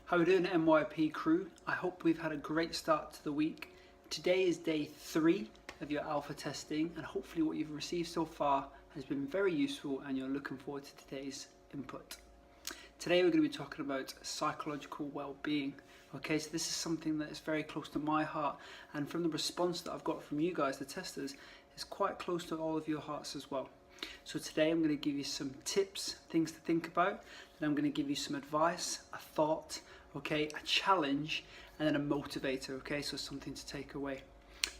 How are we doing, MYP crew? I hope we've had a great start to the week. Today is day 3 of your alpha testing, and hopefully what you've received so far has been very useful and you're looking forward to today's input. Today we're going to be talking about psychological well-being. Okay, so this is something that is very close to my heart, and from the response that I've got from you guys, the testers, it's quite close to all of your hearts as well. So today I'm going to give you some tips, things to think about, then I'm going to give you some advice, a thought, okay, a challenge, and then a motivator, okay, so something to take away.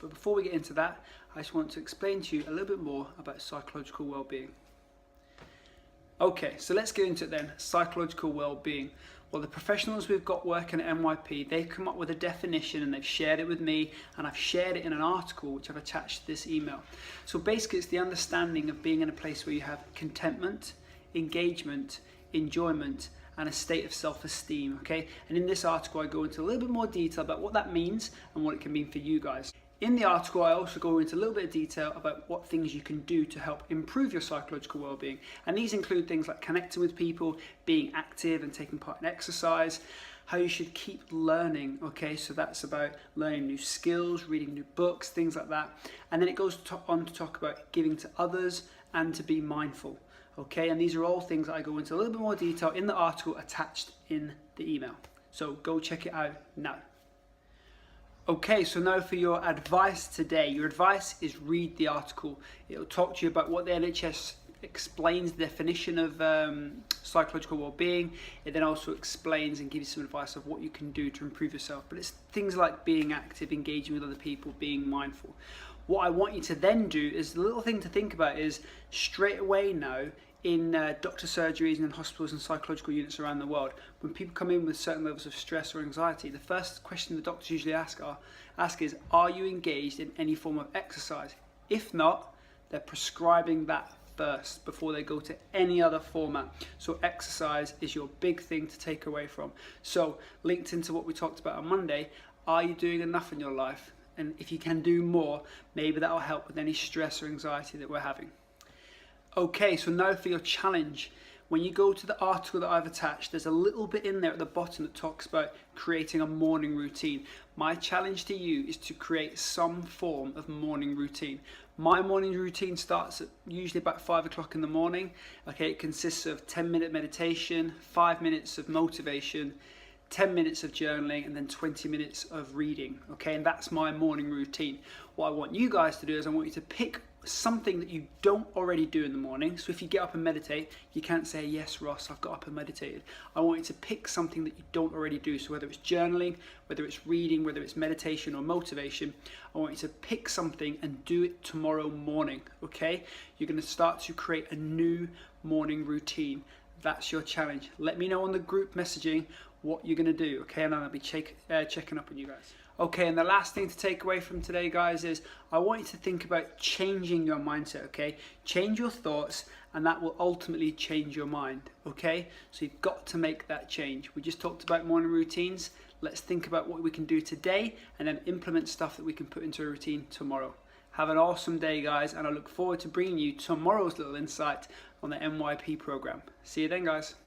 But before we get into that, I just want to explain to you a little bit more about psychological well-being. Okay, so let's get into it then, psychological well-being. Well, the professionals we've got working at MYP, they've come up with a definition and they've shared it with me, and I've shared it in an article which I've attached to this email. So basically it's the understanding of being in a place where you have contentment, engagement, enjoyment, and a state of self-esteem, okay? And in this article I go into a little bit more detail about what that means and what it can mean for you guys. In the article I also go into a little bit of detail about what things you can do to help improve your psychological well-being, and these include things like connecting with people, being active and taking part in exercise, how you should keep learning, okay, so that's about learning new skills, reading new books, things like that. And then it goes on to talk about giving to others and to be mindful. Okay, and these are all things that I go into a little bit more detail in the article attached in the email. So go check it out now. Okay, so now for your advice today. Your advice is read the article. It'll talk to you about what the NHS explains the definition of psychological well-being. It then also explains and gives you some advice of what you can do to improve yourself. But it's things like being active, engaging with other people, being mindful. What I want you to then do is, the little thing to think about is straight away now, in doctor surgeries and in hospitals and psychological units around the world, when people come in with certain levels of stress or anxiety, the first question the doctors usually ask is, are you engaged in any form of exercise? If not, they're prescribing that first before they go to any other format. So exercise is your big thing to take away from. So linked into what we talked about on Monday, are you doing enough in your life? And if you can do more, maybe that'll help with any stress or anxiety that we're having. Okay, so now for your challenge. When you go to the article that I've attached, there's a little bit in there at the bottom that talks about creating a morning routine. My challenge to you is to create some form of morning routine. My morning routine starts at usually about 5 o'clock in the morning. Okay, it consists of 10-minute meditation, 5 minutes of motivation, 10 minutes of journaling, and then 20 minutes of reading. Okay, and that's my morning routine. What I want you guys to do is I want you to pick something that you don't already do in the morning. So if you get up and meditate, you can't say, yes, Ross, I've got up and meditated. I want you to pick something that you don't already do. So whether it's journaling, whether it's reading, whether it's meditation or motivation, I want you to pick something and do it tomorrow morning, okay? You're going to start to create a new morning routine. That's your challenge. Let me know on the group messaging what you're going to do, okay? And I'll be checking up on you guys. Okay, and the last thing to take away from today, guys, is I want you to think about changing your mindset, okay? Change your thoughts, and that will ultimately change your mind, okay? So you've got to make that change. We just talked about morning routines. Let's think about what we can do today and then implement stuff that we can put into a routine tomorrow. Have an awesome day, guys, and I look forward to bringing you tomorrow's little insight on the MYP program. See you then, guys.